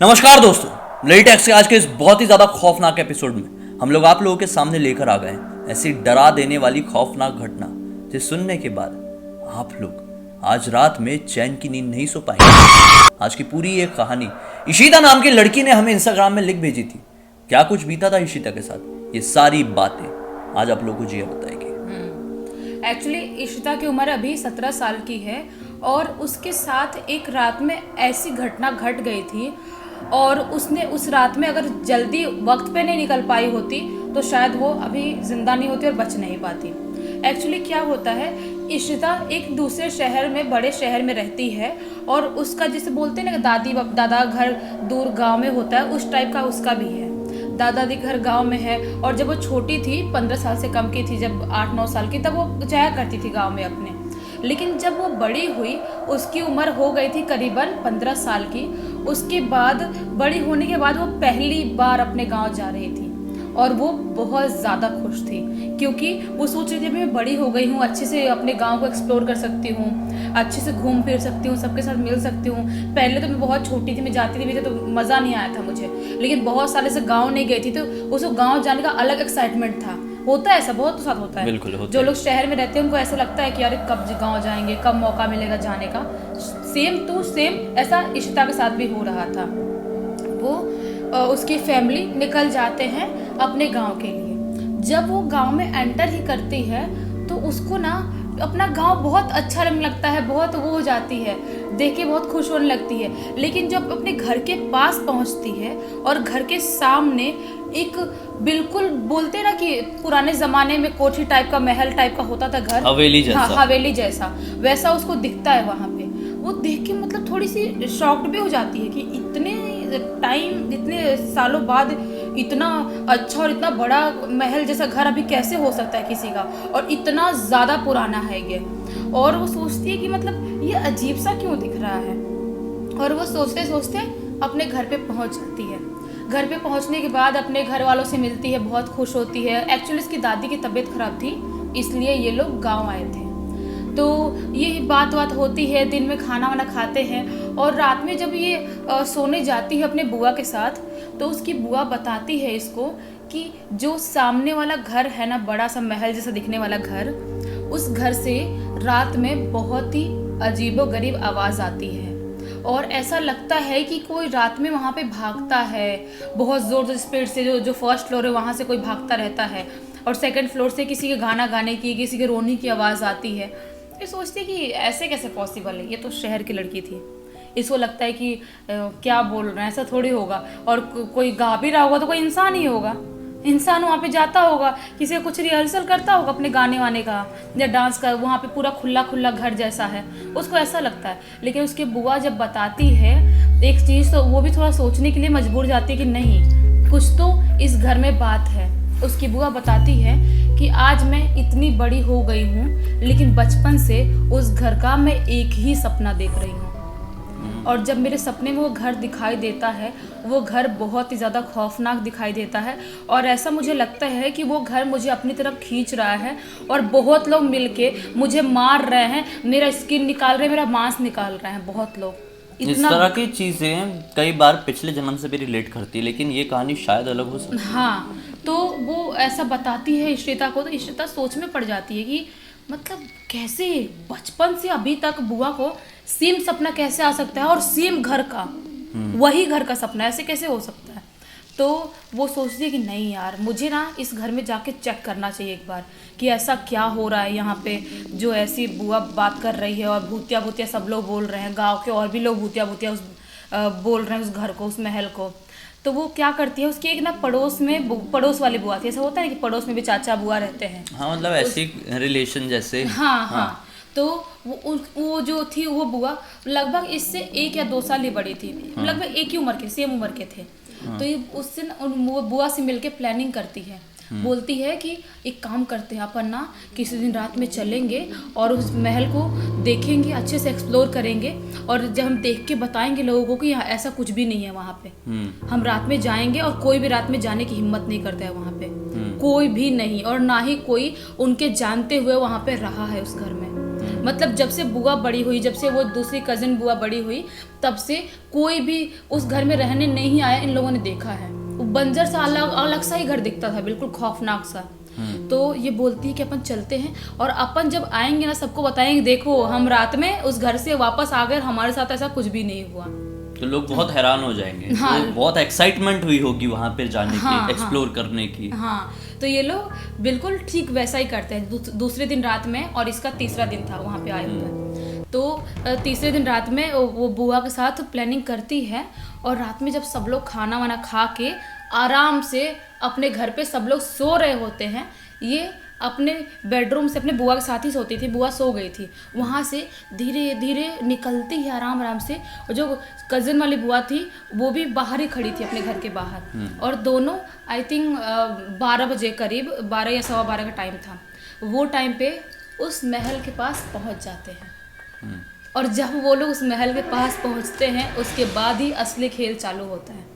नमस्कार दोस्तों, lady tax के आज के इस बहुत ही ज़्यादा खौफनाक एपिसोड में हम लोग आप लोगों के सामने लेकर आ गए हैं ऐसी डरा देने वाली खौफनाक घटना जिसे सुनने के बाद आप लोग आज रात में चैन की नींद नहीं सो पाएंगे। आज की पूरी ये कहानी इशिता नाम की लड़की ने हमें इंस्टाग्राम में लिख भेजी थी। क्या कुछ बीता था इशिता के साथ, ये सारी बातें आज आप लोगों को जिया बताएगी। एक्चुअली इशिता की उम्र अभी 17 साल की है और उसके साथ एक रात में ऐसी घटना घट गई थी और उसने उस रात में अगर जल्दी वक्त पे नहीं निकल पाई होती तो शायद वो अभी जिंदा नहीं होती और बच नहीं पाती। एक्चुअली क्या होता है, इशिता एक दूसरे शहर में, बड़े शहर में रहती है और उसका जिसे बोलते हैं ना दादा घर दूर गांव में होता है, उस टाइप का उसका भी है। दादा दी घर गांव में है और जब वो छोटी थी, 15 साल से कम की थी, जब 8-9 साल की, तब वो जाया करती थी गांव में अपने। लेकिन जब वो बड़ी हुई, उसकी उम्र हो गई थी करीबन 15 साल की। उसके बाद बड़ी होने के बाद वो पहली बार अपने गांव जा रही थी और वो बहुत ज़्यादा खुश थी क्योंकि वो सोच रही थी मैं बड़ी हो गई हूँ, अच्छे से अपने गांव को एक्सप्लोर कर सकती हूँ, अच्छे से घूम फिर सकती हूँ, सबके साथ मिल सकती हूँ। पहले तो मैं बहुत छोटी थी, मैं जाती थी तो मज़ा नहीं आया था मुझे, लेकिन बहुत सालों से गाँव नहीं गई थी तो उसको गाँव जाने का अलग एक्साइटमेंट था। होता है ऐसा, बहुत साथ होता है। बिल्कुल होता जो है। लोग शहर में रहते हैं उनको ऐसा लगता है कि यार कब गांव जाएंगे, कब मौका मिलेगा जाने का। सेम टू सेम ऐसा इशिता के साथ भी हो रहा था। वो उसकी फैमिली निकल जाते हैं अपने गांव के लिए। जब वो गांव में एंटर ही करती है तो उसको ना अपना गांव बहुत अच्छा लगने लगता है, बहुत वो हो जाती है, देख के बहुत खुश होने लगती है। लेकिन जब अपने घर के पास पहुंचती है और घर के सामने एक बिल्कुल बोलते हैं ना कि पुराने ज़माने में कोठी टाइप का, महल टाइप का होता था घर, हवेली जैसा। हाँ, हवेली जैसा, वैसा उसको दिखता है वहाँ पे। वो देख के मतलब थोड़ी सी शॉक्ड भी हो जाती है कि इतने सालों बाद इतना अच्छा और इतना बड़ा महल जैसा घर अभी कैसे हो सकता है किसी का, और इतना ज़्यादा पुराना है ये। और वो सोचती है कि मतलब ये अजीब सा क्यों दिख रहा है, और वो सोचते सोचते अपने घर पे पहुंच जाती है। घर पे पहुंचने के बाद अपने घर वालों से मिलती है, बहुत खुश होती है। एक्चुअली इसकी दादी की तबीयत खराब थी, इसलिए ये लोग गांव आए थे। तो ये बात होती है, दिन में खाना वाना खाते हैं और रात में जब ये सोने जाती है अपने बुआ के साथ, तो उसकी बुआ बताती है इसको कि जो सामने वाला घर है ना, बड़ा सा महल जैसा दिखने वाला घर, उस घर से रात में बहुत ही अजीबोगरीब आवाज़ आती है और ऐसा लगता है कि कोई रात में वहाँ पे भागता है बहुत ज़ोर से, स्पीड से। जो फर्स्ट फ्लोर है वहाँ से कोई भागता रहता है और सेकंड फ्लोर से किसी के गाना गाने की, किसी के रोने की आवाज़ आती है। ये सोचती है कि ऐसे कैसे पॉसिबल है, ये तो शहर की लड़की थी, इसको लगता है कि क्या बोल रहे हैं, ऐसा थोड़ी होगा। और कोई गा भी रहा होगा तो कोई इंसान ही होगा, इंसान वहाँ पे जाता होगा, किसी का कुछ रिहर्सल करता होगा अपने गाने वाने का या डांस का, वहाँ पे पूरा खुला खुला घर जैसा है, उसको ऐसा लगता है। लेकिन उसकी बुआ जब बताती है एक चीज़ तो वो भी थोड़ा सोचने के लिए मजबूर जाती है कि नहीं, कुछ तो इस घर में बात है। उसकी बुआ बताती है कि आज मैं इतनी बड़ी हो गई हूँ, लेकिन बचपन से उस घर का मैं एक ही सपना देख रही हूँ, और जब मेरे सपने में वो घर दिखाई देता है, वो घर बहुत ही ज़्यादा खौफनाक दिखाई देता है और ऐसा मुझे लगता है कि वो घर मुझे अपनी तरफ खींच रहा है और बहुत लोग मिलके मुझे मार रहे हैं, मेरा स्किन निकाल रहे हैं, मेरा मांस निकाल रहे हैं, बहुत लोग। इस तरह की चीजें कई बार पिछले जन्म से भी रिलेट करती है, लेकिन ये कहानी शायद अलग हो सकती है। हाँ, तो वो ऐसा बताती है इशिता को, तो इशिता सोच में पड़ जाती है कि मतलब कैसे बचपन से अभी तक बुआ को सेम सपना कैसे आ सकता है, और सेम घर का, वही घर का सपना ऐसे कैसे हो सकता है। तो वो सोचती है कि नहीं यार, मुझे ना इस घर में जाके चेक करना चाहिए एक बार कि ऐसा क्या हो रहा है यहाँ पे, जो ऐसी बुआ बात कर रही है और भूतिया भूतिया सब लोग बोल रहे हैं, गांव के और भी लोग भूतिया भूतिया बोल रहे हैं उस घर को, उस महल को। तो वो क्या करती है, उसकी एक ना पड़ोस वाली बुआ थी, ऐसा होता है कि पड़ोस में भी चाचा बुआ रहते हैं, हाँ, मतलब ऐसी रिलेशन जैसे। हाँ। तो वो जो थी वो बुआ लगभग इससे 1 या 2 साल ही बड़ी थी, लगभग एक ही उम्र के, सेम उम्र के थे। तो ये उससे वो बुआ से मिलके प्लानिंग करती है, बोलती है कि एक काम करते हैं अपन ना, किसी दिन रात में चलेंगे और उस महल को देखेंगे, अच्छे से एक्सप्लोर करेंगे, और जब हम देख के बताएंगे लोगों को कि यहाँ ऐसा कुछ भी नहीं है वहाँ पे। हम रात में जाएंगे और कोई भी रात में जाने की हिम्मत नहीं करता है वहाँ पे, कोई भी नहीं, और ना ही कोई उनके जानते हुए वहाँ पे रहा है उस घर में। मतलब जब से बुआ बड़ी हुई, जब से वो दूसरी कजिन बुआ बड़ी हुई, तब से कोई भी उस घर में रहने नहीं आया, इन लोगों ने देखा है। वो बंजर सा अलग अलग सा ही घर दिखता था, बिल्कुल खौफनाक सा। तो ये बोलती है कि अपन चलते हैं और अपन जब आएंगे ना सबको बताएंगे, देखो हम रात में उस घर से वापस आ गए, हमारे साथ ऐसा कुछ भी नहीं हुआ। तो लोग बहुत हैरान हो जाएंगे। हाँ। तो बहुत एक्साइटमेंट हुई होगी वहां पे जाने हाँ, की, एक्सप्लोर करने की। हाँ, तो ये लोग बिल्कुल ठीक वैसा ही करते हैं। दूसरे दिन रात में, और इसका तीसरा दिन था वहाँ पे आए हुए, तो तीसरे दिन रात में वो बुआ के साथ प्लानिंग करती है, और रात में जब सब लोग खाना वाना खा के आराम से अपने घर पे सब लोग सो रहे होते हैं, ये अपने बेडरूम से अपने बुआ के साथ ही सोती थी, बुआ सो गई थी, वहाँ से धीरे धीरे निकलती है आराम आराम से, और जो कज़न वाली बुआ थी वो भी बाहर ही खड़ी थी अपने घर के बाहर, और दोनों आई थिंक 12 बजे करीब, 12 या 12:15 का टाइम था, वो टाइम पे उस महल के पास पहुँच जाते हैं। और जब वो लोग उस महल के पास पहुँचते हैं, उसके बाद ही असली खेल चालू होता है।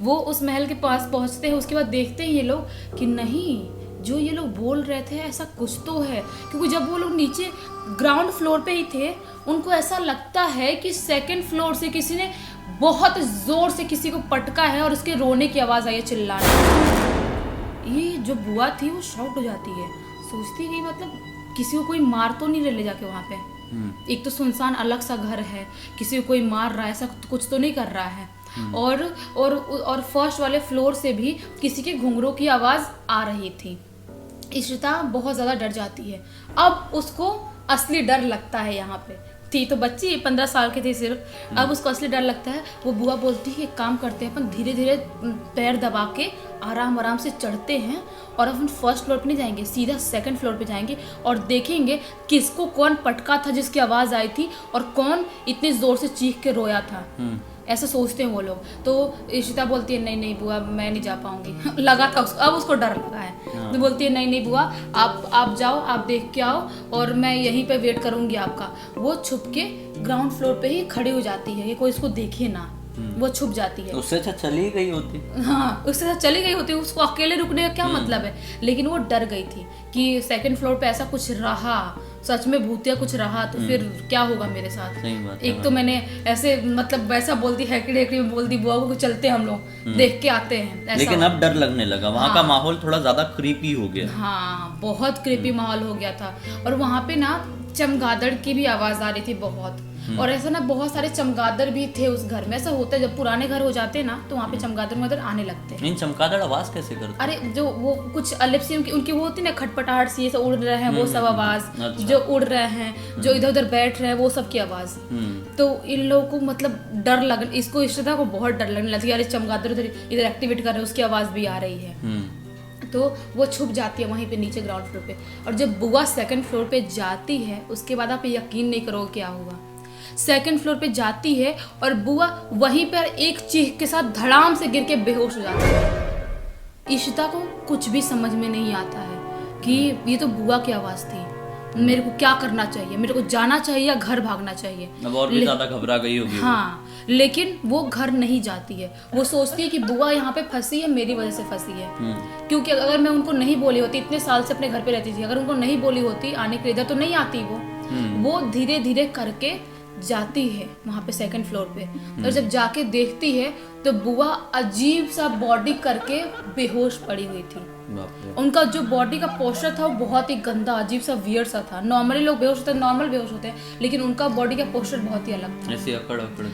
वो उस महल के पास पहुँचते हैं, उसके बाद देखते हैं ये लोग कि नहीं, जो ये लोग बोल रहे थे ऐसा कुछ तो है, क्योंकि जब वो लोग नीचे ग्राउंड फ्लोर पे ही थे, उनको ऐसा लगता है कि सेकंड फ्लोर से किसी ने बहुत ज़ोर से किसी को पटका है और उसके रोने की आवाज़ आई है, चिल्लाने। ये जो बुआ थी वो शॉक्ड हो जाती है, सोचती है कि मतलब किसी को कोई मार तो नहीं ले जाके वहाँ पे, एक तो सुनसान अलग सा घर है, किसी को कोई मार रहा है, ऐसा कुछ तो नहीं कर रहा है। और फर्स्ट वाले फ्लोर से भी किसी के घुंघरू की आवाज़ आ रही थी। इशिता बहुत ज़्यादा डर जाती है। अब उसको असली डर लगता है, यहाँ पे थी तो बच्ची 15 साल की थी सिर्फ, अब उसको असली डर लगता है। वो बुआ बोलती है एक काम करते हैं, अपन धीरे धीरे पैर दबा के आराम आराम से चढ़ते हैं, और अपन फर्स्ट फ्लोर पे नहीं जाएंगे, सीधा सेकंड फ्लोर पे जाएंगे और देखेंगे किसको कौन पटका था जिसकी आवाज़ आई थी, और कौन इतनी ज़ोर से चीख के रोया था। ऐसा सोचते हैं वो लोग। तो इशिता बोलती है नहीं नहीं बुआ, मैं नहीं जा पाऊंगी। लगा था उसको, अब उसको डर लगा है, तो बोलती है नहीं नहीं बुआ, आप जाओ, आप देख के आओ, और मैं यहीं पे वेट करूंगी आपका। वो छुप के ग्राउंड फ्लोर पे ही खड़ी हो जाती है कि कोई इसको देखे ना, वो छुप जाती है। उससे अच्छा चली गई होती। हाँ, उससे अच्छा चली गई होती, उसको अकेले रुकने का क्या मतलब है, लेकिन वो डर गई थी कि सेकंड फ्लोर पे ऐसा कुछ रहा, सच में भूतिया कुछ रहा तो फिर क्या होगा मेरे साथ। एक तो मैंने ऐसे मतलब वैसा बोल दी, हैकड़ी में बोल दी बुआ को, चलते हम लोग देख के आते हैं, ऐसा। लेकिन अब डर लगने लगा, वहाँ का माहौल थोड़ा ज्यादा क्रीपी हो गया। हाँ, बहुत क्रीपी माहौल हो गया था। और वहाँ पे ना चमगादड़ की भी आवाज आ रही थी बहुत, और ऐसा ना बहुत सारे चमगादड़ भी थे उस घर में। ऐसा होता है जब पुराने घर हो जाते हैं ना, तो वहाँ पे चमगादड़ आने लगते हैं। इन चमगादड़ आवाज कैसे करते? अरे जो वो कुछ अलग सी उनकी वो होती ना, खटपटाहट सी, ऐसे उड़ रहे हैं वो सब आवाज, अच्छा। जो उड़ रहे हैं, जो इधर उधर बैठ रहे हैं, वो सब की आवाज। तो इन लोगों को मतलब डर लग, इसको इशिता को बहुत डर लगने लगी, अरे चमगादड़ इधर एक्टिवेट कर रहे हैं, उसकी आवाज भी आ रही है। तो वो छुप जाती है वहीं पे नीचे ग्राउंड फ्लोर पे। और जब बुआ सेकंड फ्लोर पे जाती है, उसके बाद आप यकीन नहीं करोगे क्या हुआ। सेकंड फ्लोर पे जाती है और बुआ वहीं पर एक चीख के साथ धड़ाम से गिर के बेहोश हो जाती है। इशिता को कुछ भी समझ में नहीं आता है कि ये तो बुआ की आवाज़ थी, मेरे को क्या करना चाहिए, मेरे को जाना चाहिए या घर भागना चाहिए। अब और भी ज़्यादा घबरा गई होगी। हाँ, लेकिन वो घर नहीं जाती है। वो सोचती है कि बुआ यहाँ पे फंसी है, मेरी वजह से फंसी है। क्योंकि अगर मैं उनको नहीं बोली होती, इतने साल से अपने घर पे रहती थी, अगर उनको नहीं बोली होती आने के लिए इधर, तो नहीं आती वो धीरे धीरे करके जाती है वहाँ पे सेकंड फ्लोर पे। और जब जाके देखती है तो बुआ अजीब सा बॉडी करके बेहोश पड़ी हुई थी। उनका जो बॉडी का पोस्चर था वो बहुत ही गंदा, अजीब सा, वियर्ड सा था। नॉर्मली लोग बेहोश होते हैं, नॉर्मल बेहोश होते हैं, लेकिन उनका बॉडी का पोस्चर बहुत ही अलग था। ऐसी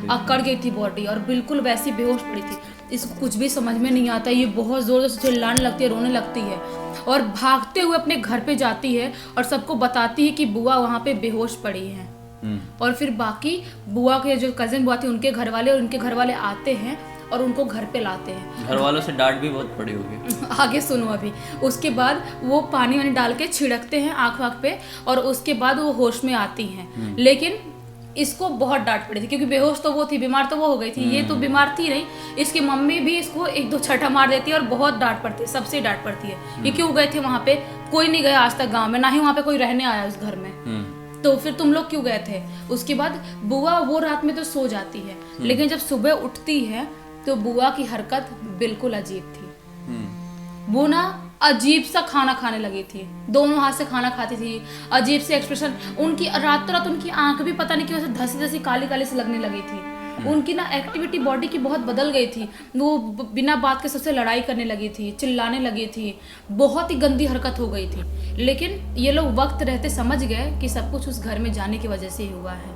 अकड़ गई थी बॉडी, और बिल्कुल वैसी बेहोश पड़ी थी। इसको कुछ भी समझ में नहीं आता। ये बहुत जोर से चिल्लाने लगती है, रोने लगती है, और भागते हुए अपने घर पे जाती है और सबको बताती है कि बुआ वहाँ पे बेहोश पड़ी है। और फिर बाकी बुआ के जो कजिन बुआ थी, उनके घर वाले और उनके घर वाले आते हैं और उनको घर पे लाते हैं। घर वालों से डांट भी बहुत पड़ी होगी। आगे सुनो अभी। उसके बाद वो पानी वानी डाल के छिड़कते हैं आँख वाँख पे, और उसके बाद वो होश में आती हैं। लेकिन इसको बहुत डांट पड़ी थी, क्योंकि बेहोश तो वो थी, बीमार तो वो हो गई थी, ये तो बीमार थी नहीं। इसकी मम्मी भी इसको 1-2 छठा मार देती है और बहुत डांट पड़ती है, सबसे डांट पड़ती है। ये क्यों गए थे वहाँ पे, कोई नहीं गया आज तक गाँव में, ना ही वहाँ पे कोई रहने आया उस घर में, तो फिर तुम लोग क्यों गए थे। उसके बाद बुआ वो रात में तो सो जाती है, लेकिन जब सुबह उठती है तो बुआ की हरकत बिल्कुल अजीब थी। वो ना अजीब सा खाना खाने लगी थी, दोनों हाथ से खाना खाती थी, अजीब से एक्सप्रेशन, उनकी रातों रात उनकी आंख भी पता नहीं क्यों से धसी धसी काली काली से लगने लगी थी। उनकी ना एक्टिविटी बॉडी की बहुत बदल गई थी, वो बिना बात के सबसे लड़ाई करने लगी थी, चिल्लाने लगी थी, बहुत ही गंदी हरकत हो गई थी। लेकिन ये लोग वक्त रहते समझ गए कि सब कुछ उस घर में जाने की वजह से ही हुआ है।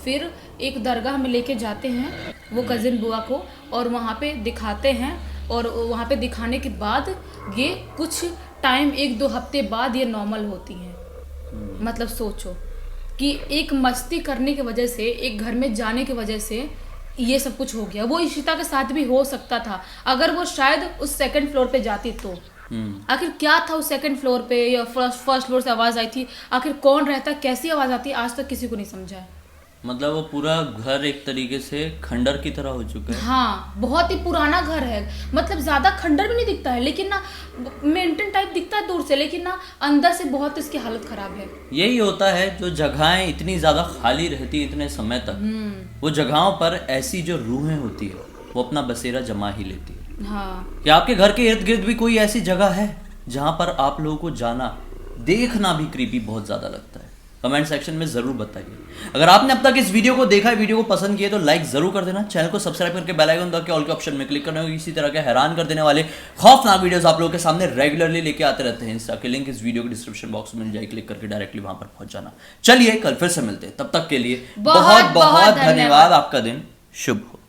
फिर एक दरगाह में लेके जाते हैं वो कजिन बुआ को, और वहाँ पे दिखाते हैं, और वहाँ पे दिखाने के बाद ये कुछ टाइम 1-2 हफ्ते बाद ये नॉर्मल होती हैं। मतलब सोचो कि एक मस्ती करने की वजह से, एक घर में जाने की वजह से ये सब कुछ हो गया। वो इशिता के साथ भी हो सकता था अगर वो शायद उस सेकंड फ्लोर पे जाती तो। आखिर क्या था उस सेकंड फ्लोर पे या फर्स्ट फ्लोर से आवाज आई थी, आखिर कौन रहता, कैसी आवाज आती, आज तक किसी को नहीं समझा है। मतलब वो पूरा घर एक तरीके से खंडर की तरह हो चुका है। हाँ, बहुत ही पुराना घर है, मतलब ज्यादा खंडर भी नहीं दिखता है, लेकिन ना मेंटेन टाइप दिखता है दूर से, लेकिन ना अंदर से बहुत इसकी हालत खराब है। यही होता है, जो जगहें इतनी ज्यादा खाली रहती इतने समय तक, वो जगहों पर ऐसी जो रूहें होती है वो अपना बसेरा जमा ही लेती है। हाँ, क्या आपके घर के इर्द गिर्द भी कोई ऐसी जगह है जहां पर आप लोगों को जाना, देखना भी क्रीपी बहुत ज्यादा लगता है? कमेंट सेक्शन में जरूर बताइए। अगर आपने अब तक इस वीडियो को देखा है, वीडियो को पसंद किया तो लाइक जरूर कर देना, चैनल को सब्सक्राइब करके बेल आइकन दबा के ऑल के ऑप्शन में क्लिक करना होगा। इसी तरह के हैरान कर देने वाले खौफनाक वीडियोस आप लोगों के सामने रेगुलरली लेके आते रहते हैं। इंस्टा के लिंक इस वीडियो के डिस्क्रिप्शन बॉक्स में मिल जाए, क्लिक करके डायरेक्टली वहां पर पहुंच जाना। चलिए कल फिर से मिलते हैं, तब तक के लिए बहुत बहुत धन्यवाद। आपका दिन शुभ हो।